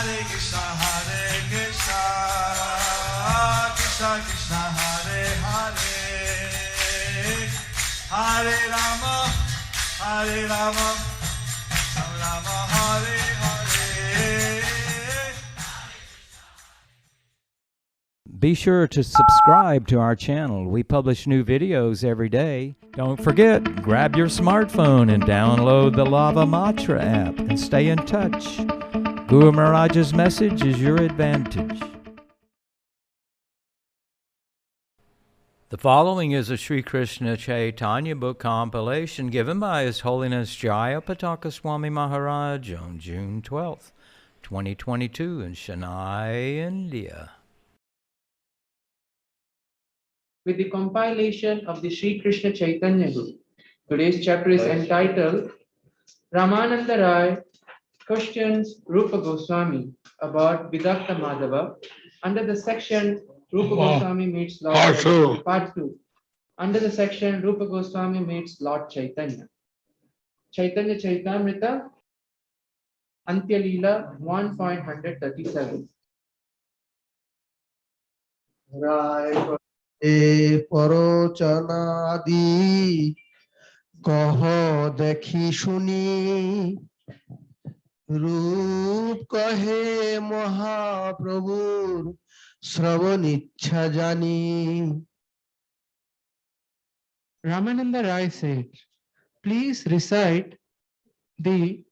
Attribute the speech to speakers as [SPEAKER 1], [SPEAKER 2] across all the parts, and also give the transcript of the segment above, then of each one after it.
[SPEAKER 1] Krishna Krishna Hare Hare, Hare Rama, Hare Rama, Rama Hare Hare.
[SPEAKER 2] Be sure to subscribe to our channel. We publish new videos every day. Don't forget, grab your smartphone and download the Lava Matra app and stay in touch. Guru Mahārāja's message is your advantage. The following is a Sri Kṛṣṇa Caitanya book compilation given by His Holiness Jayapataka Swami Mahārāja on June 12th, 2022 in Chennai, India.
[SPEAKER 3] With the compilation of the Sri Kṛṣṇa Caitanya book. Today's chapter is entitled Rāmānanda Rāya questions Rūpa Gosvāmī about Vidagdha-mādhava under the section Rūpa Gosvāmī meets Lord Chaitanya. Part 2. Under the section Rūpa Gosvāmī meets Lord Chaitanya. Caitanya Charitamrita, Antya Leela 1.137.
[SPEAKER 4] Rāya e parocana adi kaho dekhi shuni रूप कहे महाप्रभुर श्रवण इच्छा जानी.
[SPEAKER 3] Rāmānanda Rāya said, please recite the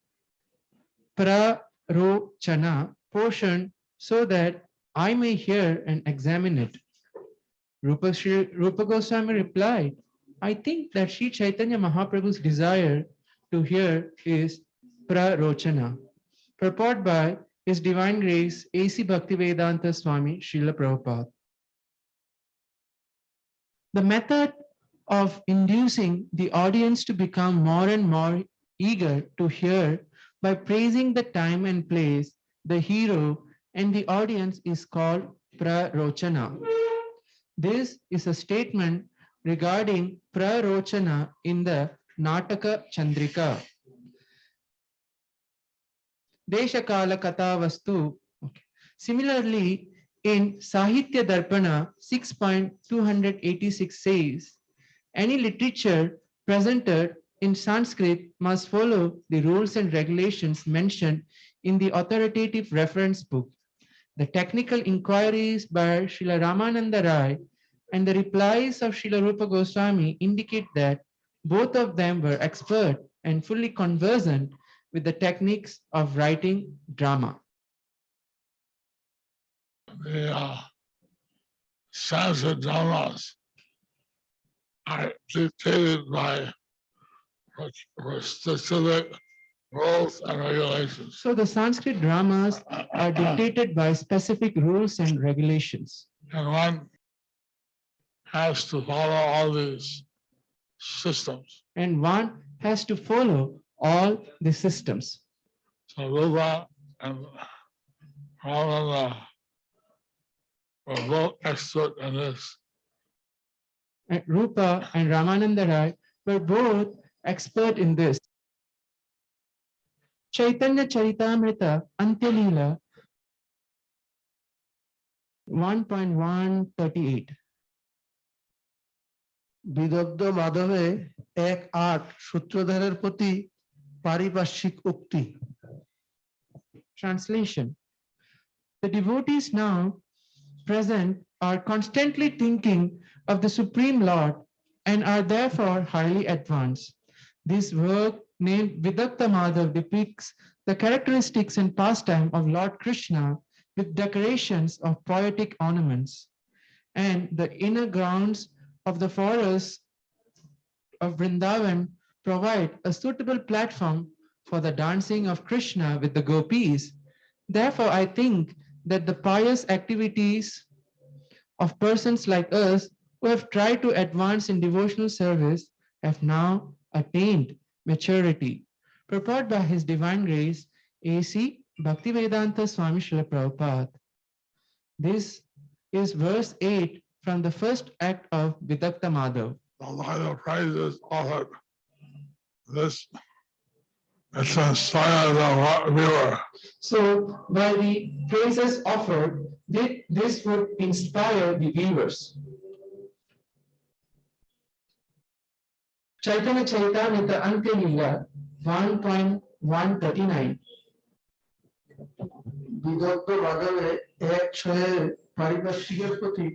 [SPEAKER 3] prarochana portion so that I may hear and examine it. Rūpa Gosvāmī replied, I think that Sri Chaitanya Mahaprabhu's desire to hear is prarochana. Purport by His Divine Grace A.C. Bhaktivedanta Swami Srila Prabhupada. The method of inducing the audience to become more and more eager to hear by praising the time and place, the hero, and the audience is called prarochana. This is a statement regarding prarochana in the Nataka Chandrika. Deshakala Kata Vastu. Similarly, in Sahitya Darpana 6.286 says, any literature presented in Sanskrit must follow the rules and regulations mentioned in the authoritative reference book. The technical inquiries by Srila Rāmānanda Rāya and the replies of Srila Rūpa Gosvāmī indicate that both of them were expert and fully conversant with the techniques of writing drama.
[SPEAKER 5] The Sanskrit dramas are dictated by specific rules and regulations.
[SPEAKER 3] So the Sanskrit dramas are dictated by specific rules and regulations.
[SPEAKER 5] And one has to follow all these systems.
[SPEAKER 3] And one has to follow all the systems.
[SPEAKER 5] So Rūpa and Rāmānanda were both expert in this.
[SPEAKER 3] And Rūpa and Rāmānanda Rāya were both expert in this. Caitanya Charitamrita Antya Leela 1.138.
[SPEAKER 4] বিদগ্ধ-মাধবে 1.8 সূত্রধারের প্রতি পারিপার্শ্বিক উক্তি.
[SPEAKER 3] Translation. The devotees now present are constantly thinking of the Supreme Lord and are therefore highly advanced. This work named Vidagdha-mādhava depicts the characteristics and pastime of Lord Kṛṣṇa with decorations of poetic ornaments, and the inner grounds of the forests of Vrindavan provide a suitable platform for the dancing of Kṛṣṇa with the gopis. Therefore, I think that the pious activities of persons like us who have tried to advance in devotional service have now attained maturity. Purport by His Divine Grace A.C. Bhaktivedanta Swami Srila Prabhupada. This is verse 8 from the first act of Vidagdha-mādhava.
[SPEAKER 5] The line of praises offered this It's inspired the viewer.
[SPEAKER 3] So by the praises offered, this would inspire the viewers. Caitanya Charitamrita Antya-lila 1.139.
[SPEAKER 4] বিদগ্ধ-মাধবে এক ছয়ের পারিপার্শ্বিকের প্রতি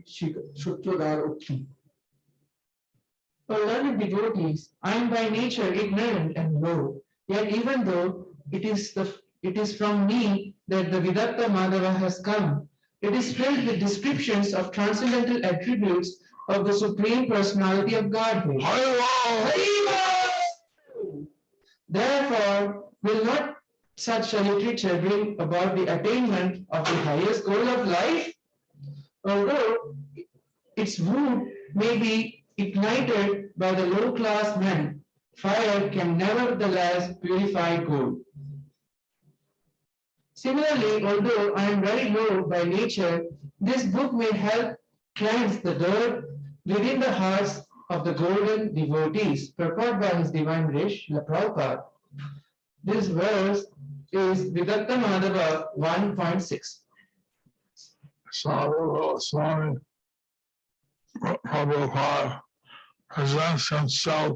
[SPEAKER 4] সূত্রধার উক্তি।
[SPEAKER 3] O learned devotees, I am by nature ignorant and low, yet even though it is from me that the Vidagdha-mādhava has come, it is filled with descriptions of transcendental attributes of the Supreme Personality of Godhead. Therefore, will not such a literature bring about the attainment of the highest goal of life? Although its wood may be ignited by the low-class men, fire can nevertheless purify gold. Similarly, although I am very low by nature, this book may help cleanse the dirt within the hearts of the golden devotees. Purport by His Divine Grace, Srila Prabhupada. This verse is Vidagdha-mādhava 1.6.
[SPEAKER 5] Swami Prabhupada presents himself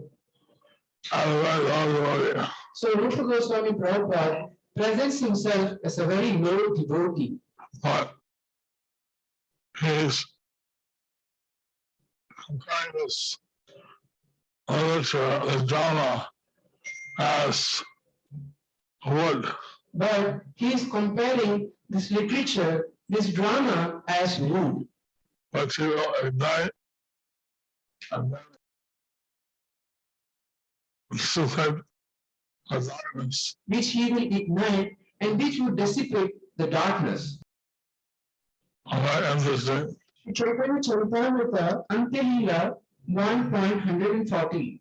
[SPEAKER 5] as a very low devotee.
[SPEAKER 3] So Rūpa Gosvāmī Prabhupada presents himself as a very low devotee.
[SPEAKER 5] But he's comparing this literature, the drama, as wood.
[SPEAKER 3] But he is comparing this literature, this drama, as wood.
[SPEAKER 5] But you will ignite and then dissipate the darkness.
[SPEAKER 3] Which he will ignite and which will dissipate the darkness.
[SPEAKER 5] Very interesting.
[SPEAKER 3] Caitanya Charitamrita Antya-lila 1.140.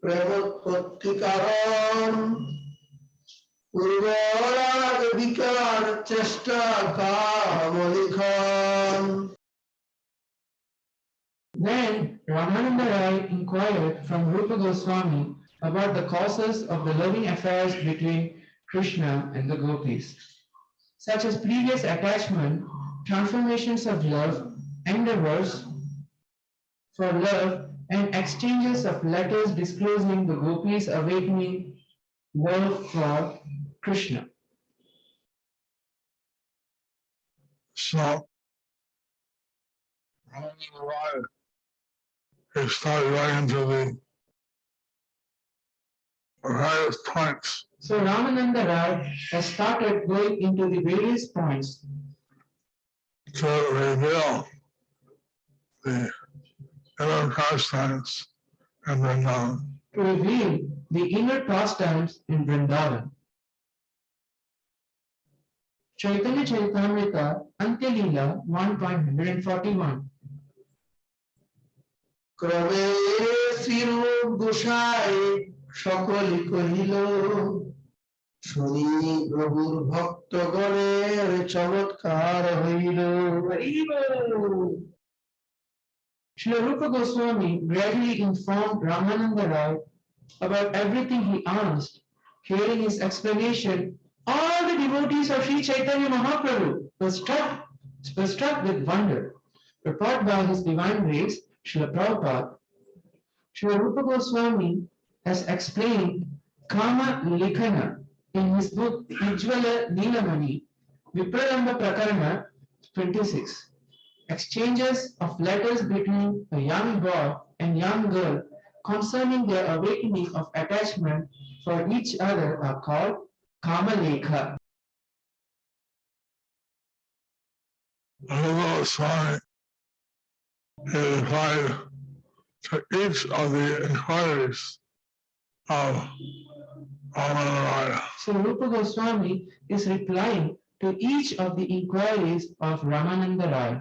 [SPEAKER 4] প্রেমোৎপত্তি কারণ পূর্বরাগধিকার চেষ্টা কামলিখন।
[SPEAKER 3] Then Rāmānanda Rāya inquired from Rūpa Gosvāmī about the causes of the loving affairs between Kṛṣṇa and the gopis, such as previous attachment, transformations of love, endeavors for love, and exchanges of letters disclosing the gopis' awakening love for Kṛṣṇa.
[SPEAKER 5] So, Rāmānanda Rāya, he started right into the various points.
[SPEAKER 3] So Rāmānanda Rāya has started going into the various points
[SPEAKER 5] to reveal the inner pastimes and Vrindavan.
[SPEAKER 3] to reveal the inner pastimes in Vrindavan. Caitanya Charitamrita Antya-lila 1.141.
[SPEAKER 4] ক্রমে শ্রীরূপ গোসাই সকলে কহিল শুনি প্রভুর ভক্তগণের চমৎকার হইল।
[SPEAKER 3] Srila Rūpa Gosvāmī gradually informed Rāmānanda Rāya about everything he asked. Hearing his explanation, all the devotees of Sri Caitanya Mahaprabhu were struck with wonder. Purport by His Divine Grace, Srila Prabhupada. Srila Rūpa Gosvāmī has explained Kama Likhana in his book Ujjvala Nilamani, Vipralamba Prakarana 26. Exchanges of letters between a young boy and young girl concerning their awakening of attachment for each other are called Kama Lekha.
[SPEAKER 5] Although Swami replied to each of the inquiries of Rāmānanda Rāya.
[SPEAKER 3] So Rūpa Gosvāmī is replying to each of the inquiries of Rāmānanda Rāya.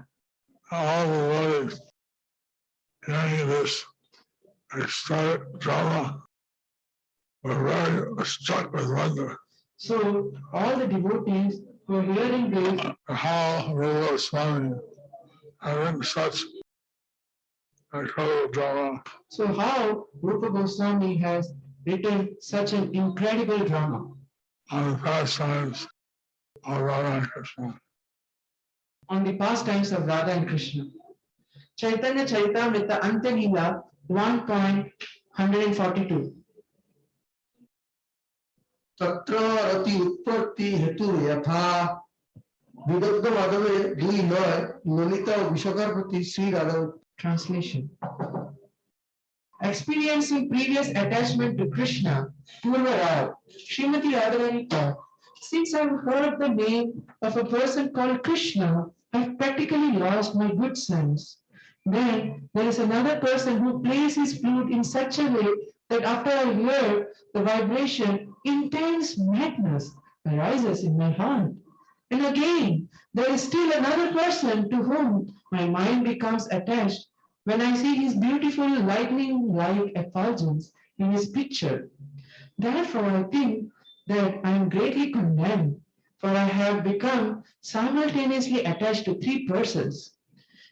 [SPEAKER 5] All the devotees hearing this ecstatic drama were very struck with wonder.
[SPEAKER 3] So all the devotees who are hearing this,
[SPEAKER 5] How Rūpa Gosvāmī having such incredible drama
[SPEAKER 3] So how Rūpa Gosvāmī has written such an incredible drama
[SPEAKER 5] on the pastimes of Radha and Krishna.
[SPEAKER 3] on the pastimes of Radha and Krishna. Caitanya Charitamrita Antya-lila 1.142.
[SPEAKER 4] तत्र रति उत्पत्ति हेतु यथा विदग्ध-माधवे 2:9 ललिता ও বিশাখার প্রতি Shri Radha.
[SPEAKER 3] Translation. Experiencing previous attachment to Krishna, Purva Srimati Radharani thought, since I've heard the name of a person called Krishna, I've practically lost my good sense. Then there is another person who plays his flute in such a way that after I hear the vibration, intense madness arises in my heart. And again, there is still another person to whom my mind becomes attached when I see his beautiful lightning-like effulgence in his picture. Therefore, I think that I am greatly condemned, for I have become simultaneously attached to 3 persons.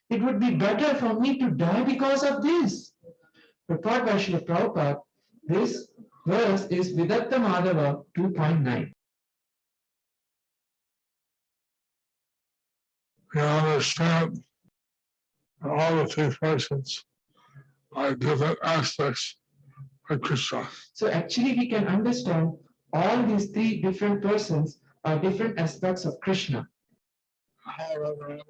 [SPEAKER 3] It would be better for me to die because of this. Purport by Srila Prabhupada, this verse is Vidagdha-mādhava 2.9.
[SPEAKER 5] We understand that all the 3 persons are different aspects of Krishna.
[SPEAKER 3] So actually we can understand all these 3 different persons are different aspects of Krishna.
[SPEAKER 5] Mahārāja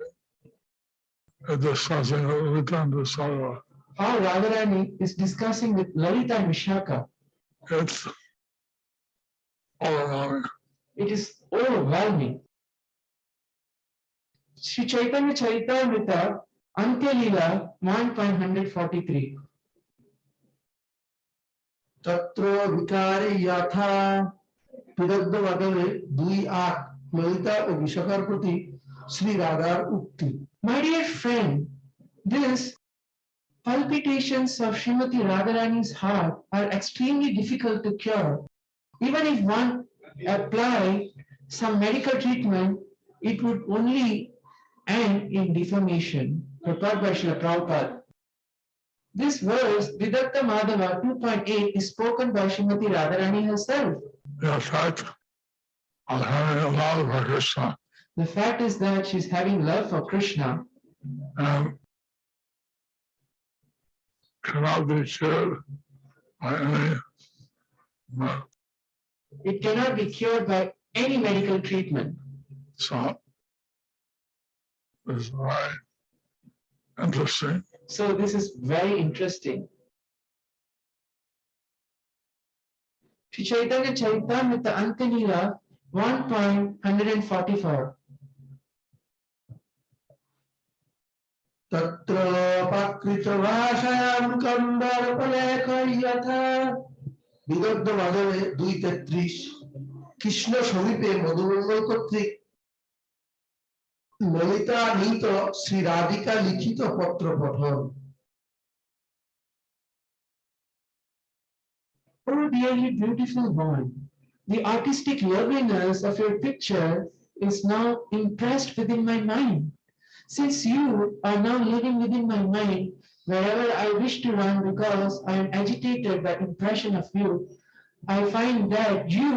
[SPEAKER 5] is discussing Vidagdha-mādhava.
[SPEAKER 3] How Radharani is discussing with Lalita and Vishaka.
[SPEAKER 5] It's overwhelming.
[SPEAKER 3] It is overwhelming. Sri Caitanya Charitamrita Antya-lila 1.143.
[SPEAKER 4] तत्र विकारे यथा विदग्ध-माधवे 2:8 ललिता ও বিশাখার প্রতি শ্রী রাধার উক্তি।
[SPEAKER 3] My dear friend, these palpitations of Srimati Radharani's heart are extremely difficult to cure. Even if one apply some medical treatment, it would only end in deformation. Purport by Srila Prabhupada. This verse, Vidagdha-mādhava 2.8, is spoken by Srimati Radharani herself.
[SPEAKER 5] The effect of having a love for Krishna
[SPEAKER 3] The fact is that she's having love for Krishna
[SPEAKER 5] and cannot be cured by any
[SPEAKER 3] it cannot be cured by any medical treatment.
[SPEAKER 5] so it's very interesting.
[SPEAKER 3] So this is very interesting. Sri Caitanya Charitamrita Antya-lila 1.144.
[SPEAKER 4] तत्र प्राकृत भाषायां कम्बरपलेख यथा विदग्ध-माधवे 2:33 কৃষ্ণ সমীপে মধুমঙ্গল কর্তৃক ললিতা নীত শ্রী রাধিকা লিখিত পত্র পঠন।
[SPEAKER 3] Oh dearly beautiful one, the artistic loveliness of your picture is now impressed within my mind. Since you are now living within my mind, wherever I wish to run because I am agitated by impression of you, I find that you,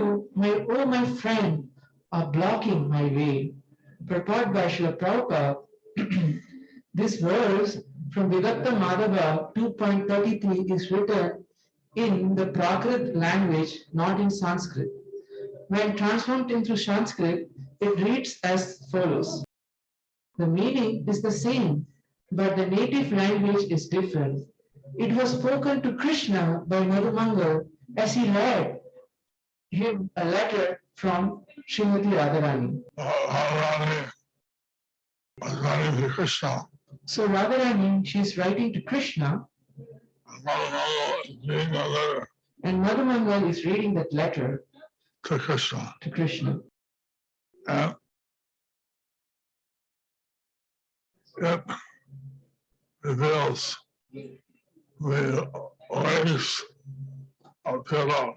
[SPEAKER 3] my friend, are blocking my way. Purport by Srila Prabhupada. This verse from Vidagdha-mādhava 2.33 is written in the Prakrit language, not in Sanskrit. When transformed into Sanskrit, it reads as follows. The meaning is the same, but the native language is different. It was spoken to Krishna by Madhumangal as he read him a letter from Srimati Radharani.
[SPEAKER 5] Radharani was writing to Krishna.
[SPEAKER 3] So Radharani, she is writing to Krishna,
[SPEAKER 5] And Mahārāja is reading
[SPEAKER 3] and Madhumangal is reading
[SPEAKER 5] the letter
[SPEAKER 3] that letter
[SPEAKER 5] to Krishna.
[SPEAKER 3] to Krishna.
[SPEAKER 5] And it reveals the ways of pure love.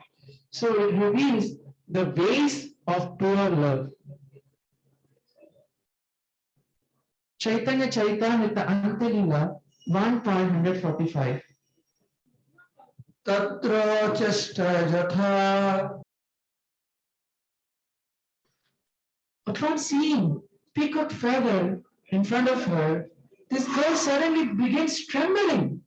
[SPEAKER 3] So it reveals the ways of pure love. Caitanya Charitamrita Antya-lila 1.145.
[SPEAKER 4] Tatra chesta jatha.
[SPEAKER 3] Upon seeing peacock feather in front of her, this girl suddenly begins trembling.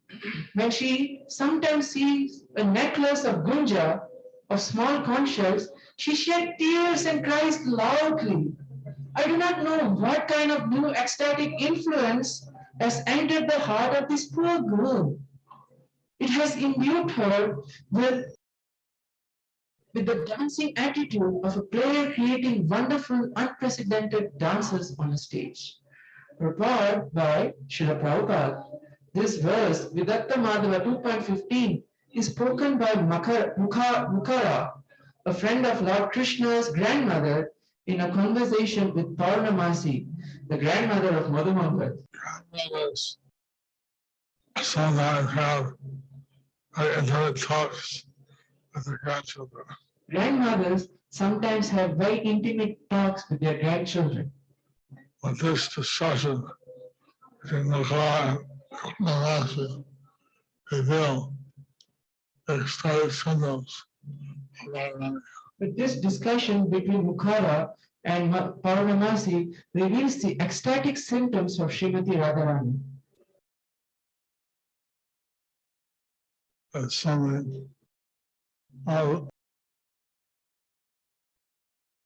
[SPEAKER 3] When she sometimes sees a necklace of gunja, of small conch shells, she sheds tears and cries loudly. I do not know what kind of new ecstatic influence has entered the heart of this poor girl. It has imbued her with the dancing attitude of a player creating wonderful, unprecedented dances on a stage. Purport by Srila Prabhupada. This verse, Vidagdha-mādhava 2.15, is spoken by Mahārāja, a friend of Lord Krishna's grandmother, in a conversation with Purnamasi, the grandmother of Madhumangal.
[SPEAKER 5] Grandmothers sometimes have intimate talks with their grandchildren.
[SPEAKER 3] Grandmothers sometimes have very intimate talks with their grandchildren.
[SPEAKER 5] But this discussion between Mahārāja and Purnamasi reveal the ecstatic symptoms of Rāmānanda.
[SPEAKER 3] But this discussion between Mukhara and Purnamasi reveals the ecstatic symptoms of Srimati Radharani.
[SPEAKER 5] That's something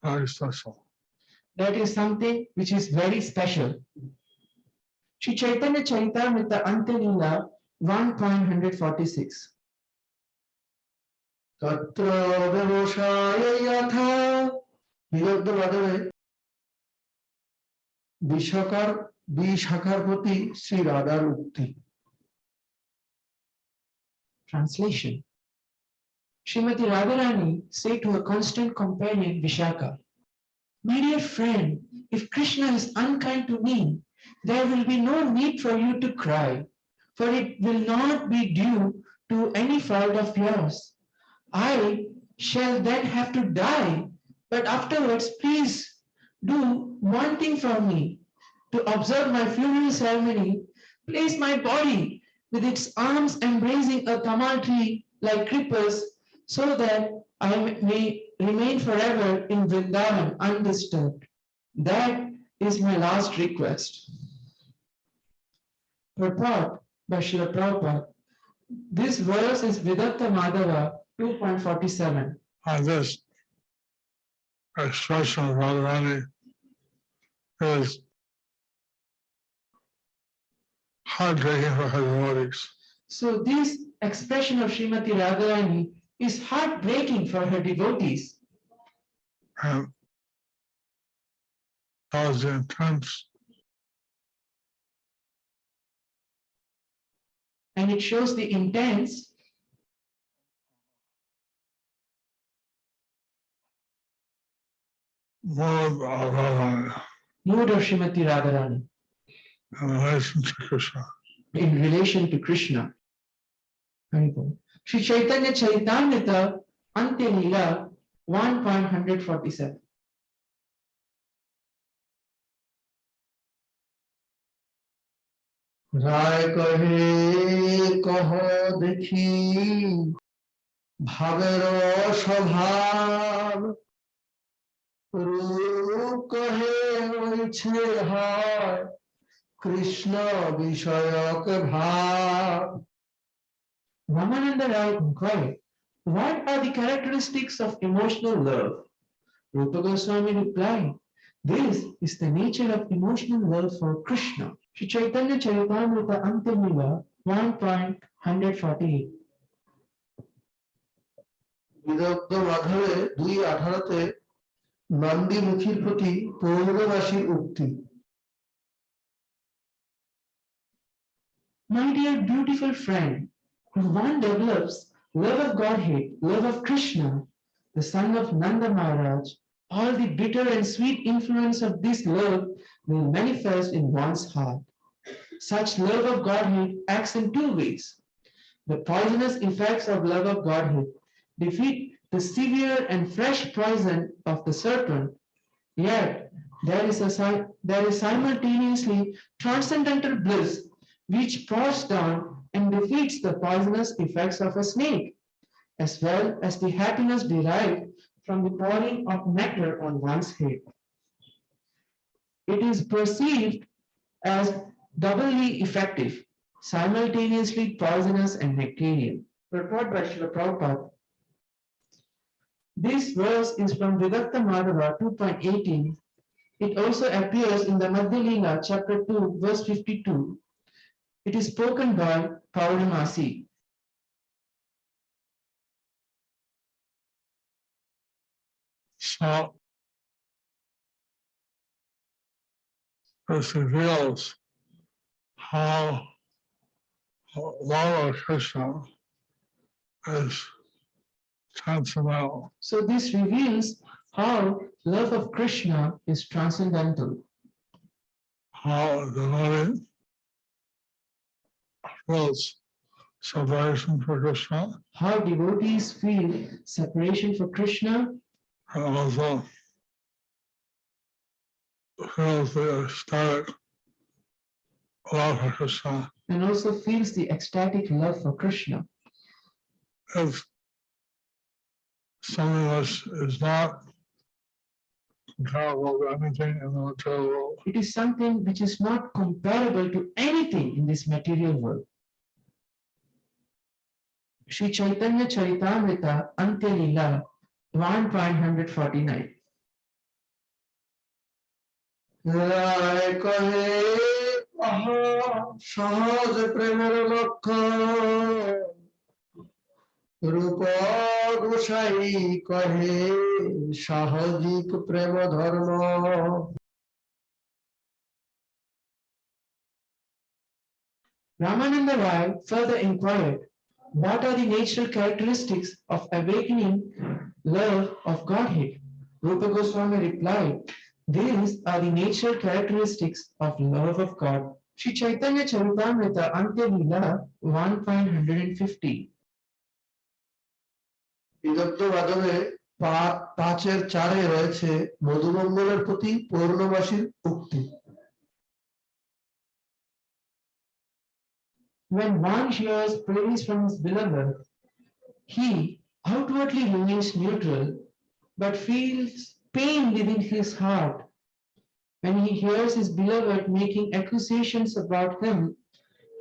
[SPEAKER 5] very special.
[SPEAKER 3] That is something which is very special. Sri Caitanya Charitamrita Antilila 1.146.
[SPEAKER 4] Tatra vyavasaya yatha. Vidagdha-mādhava Vishakar Sri Radhar Ukti.
[SPEAKER 3] Translation. Srimati Radharani said to her constant companion Vishaka, "My dear friend, if Krishna is unkind to me, there will be no need for you to cry, for it will not be due to any fault of yours. I shall then have to die, but afterwards please do one thing for me. To observe my funeral ceremony, place my body with its arms embracing a tamal tree like Kripas, so that I may remain forever in Vrindavan undisturbed. That is my last request." Purport by Srila Prabhupada. This verse is Vidagdha-mādhava 2.47.
[SPEAKER 5] And this expression of Radharani is heartbreaking for her devotees.
[SPEAKER 3] So this expression of Srimati Radharani is heartbreaking for her devotees.
[SPEAKER 5] And shows the intense
[SPEAKER 3] And it shows the intense
[SPEAKER 5] mood of Radharani
[SPEAKER 3] mood of Srimati Radharani
[SPEAKER 5] in relation to Krishna.
[SPEAKER 3] in relation to Krishna. Sri Caitanya Charitamrita Antilila 1.147.
[SPEAKER 4] রায় কহে কহ দেখি ভাবের স্বভাব রূপ কহে হইছে হয় কৃষ্ণ বিষয়ক ভাব।
[SPEAKER 3] Rāmānanda Rāya inquired, "What are the characteristics of emotional love?" Rūpa Gosvāmī replied, "This is the nature of emotional love for Krishna." Sri Caitanya Charitamrita Antilila 1.148.
[SPEAKER 4] বিদগ্ধ-মাধবে 2:18-তে নন্দীমুখীর প্রতি পৌরবাসীর উক্তি।
[SPEAKER 3] My dear beautiful friend, if one develops love of Godhead, love of Krishna, the son of Nanda Mahārāja, all the bitter and sweet influence of this love will manifest in one's heart. Such love of Godhead acts in two ways. The poisonous effects of love of Godhead defeat the severe and fresh poison of the serpent, yet there is simultaneously transcendental bliss which pours down and defeats the poisonous effects of a snake, as well as the happiness derived from the pouring of nectar on one's head. It is perceived as doubly effective, simultaneously poisonous and nectarian. Purport by Srila Prabhupada. This verse is from Vidagdha-mādhava 2.18. It also appears in the Madhya Lila, chapter 2, verse 52. It is spoken by Pauramasi.
[SPEAKER 5] So this reveals how love of Krishna is transcendental.
[SPEAKER 3] So this reveals how love of Krishna is transcendental.
[SPEAKER 5] How the devotee feels separation for Krishna,
[SPEAKER 3] How devotees feel separation for Krishna
[SPEAKER 5] and also feels the ecstatic love for Krishna.
[SPEAKER 3] and also feels the ecstatic love for Krishna.
[SPEAKER 5] If something which is not comparable to anything in the material world,
[SPEAKER 3] It is something which is not comparable to anything in this material world. Sri Caitanya Charitamrita Antya Lila 1.149.
[SPEAKER 4] রায় কহে সহজ প্রেমের লক্ষণ রূপ গোসাই কহে সাহজিক প্রেম ধর্ম
[SPEAKER 3] Rāmānanda Rāya further inquired, what are the natural characteristics of awakening love of Godhead? Rūpa Gosvāmī replied, these are the natural characteristics of love of God. Sri Caitanya Charitamrita Antya Lila 1.150.
[SPEAKER 4] বিদগ্ধ-মাধবে 5:4 রয়েছে মধুমঙ্গলের প্রতি পৌর্ণমাসীর উক্তি।
[SPEAKER 3] When one hears praise from his beloved, he outwardly remains neutral, but feels pain within his heart. When he hears his beloved making accusations about him,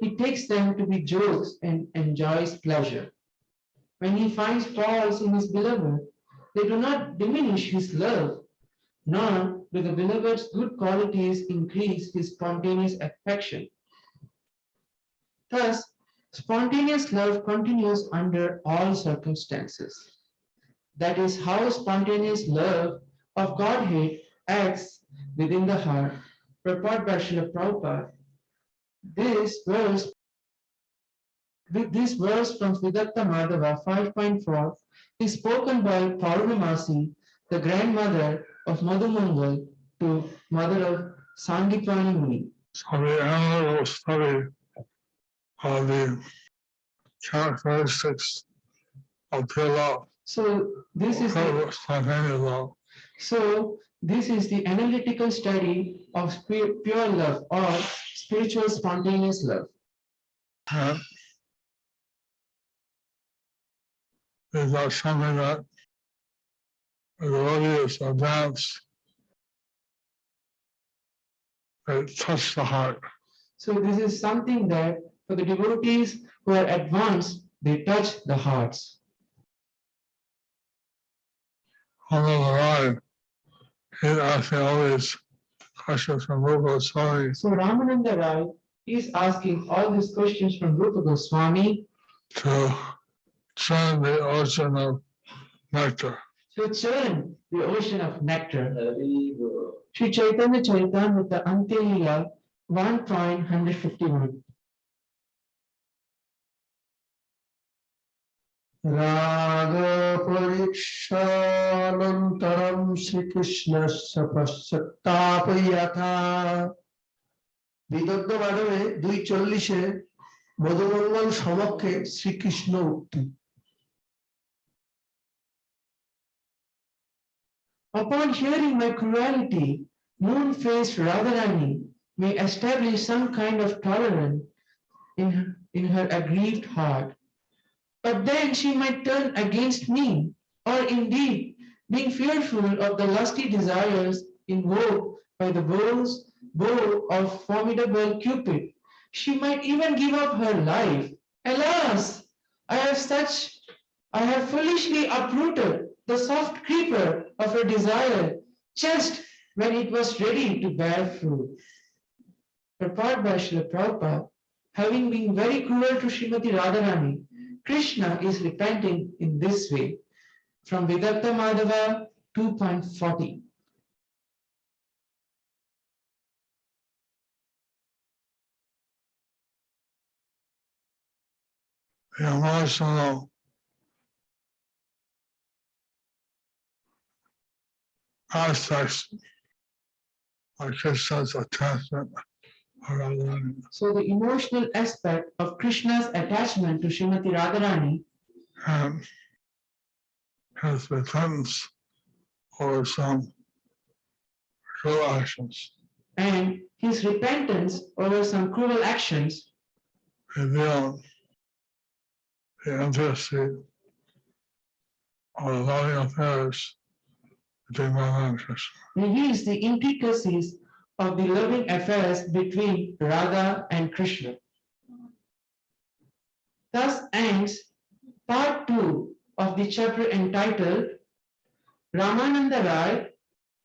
[SPEAKER 3] he takes them to be jokes and enjoys pleasure. When he finds faults in his beloved, they do not diminish his love, nor do the beloved's good qualities increase his spontaneous affection. Thus, spontaneous love continues under all circumstances. That is how spontaneous love of Godhead acts within the heart. Purport by Srila Prabhupada. This verse from Vidagdha-mādhava 5.4 is spoken by Pauramasi, the grandmother of Madhumangal to mother of Sandipani Muni.
[SPEAKER 5] so the analytical study of the characteristics of pure love,
[SPEAKER 3] So this is
[SPEAKER 5] spontaneous love.
[SPEAKER 3] So this is the analytical study of pure love or spiritual spontaneous love.
[SPEAKER 5] And is not something that the devotee is advanced, it touches the heart.
[SPEAKER 3] So this is something that for the devotees who are advanced, they touch the hearts.
[SPEAKER 5] Rāmānanda Rāya, he's asking all these questions from Rūpa Gosvāmī
[SPEAKER 3] So Rāmānanda Rāya is asking all these questions from Rūpa Gosvāmī
[SPEAKER 5] to churn the ocean of nectar.
[SPEAKER 3] to churn the ocean of nectar. Sri Caitanya Charitamrita Antya Lila 1.151.
[SPEAKER 4] রাগ পরীক্ষানন্তরম শ্রীকৃষ্ণস্য পশ্চাত্তাপয়থা বিদগ্ধ-মাধবে 2:40 মধুমঙ্গল সমক্ষে শ্রীকৃষ্ণ উক্তি।
[SPEAKER 3] Upon hearing my cruelty, moon-faced Radharani may establish some kind of tolerance in her aggrieved heart. But then she might turn against me, or indeed, being fearful of the lusty desires invoked by the bow of formidable Cupid, she might even give up her life. Alas, I have foolishly uprooted the soft creeper of her desire just when it was ready to bear fruit. Prepared by Srila Prabhupada, having been very cruel to Srimati Radharani, Kṛṣṇa is repenting in this way. From Vidagdha-mādhava 2.40.
[SPEAKER 5] The emotional aspects of Krishna's attachment to Radharani
[SPEAKER 3] So the emotional aspect of Krishna's attachment to Srimati Radharani
[SPEAKER 5] and his repentance over some cruel actions
[SPEAKER 3] and his repentance over some cruel actions
[SPEAKER 5] reveal the intimacy of the loving affairs between Radha and Krishna.
[SPEAKER 3] reveals the intricacies of the loving affairs between Radha and Krishna. Thus ends part 2 of the chapter entitled Rāmānanda Rāya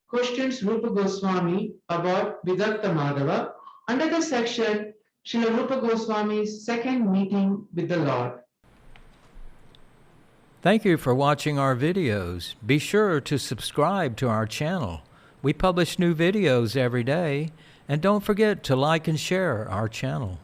[SPEAKER 3] questions Rūpa Gosvāmī about Vidagdha-mādhava under the section Srila Rūpa Gosvāmī's second meeting with the Lord.
[SPEAKER 2] Thank you for watching our videos. Be sure to subscribe to our channel. We publish new videos every day, and don't forget to like and share our channel.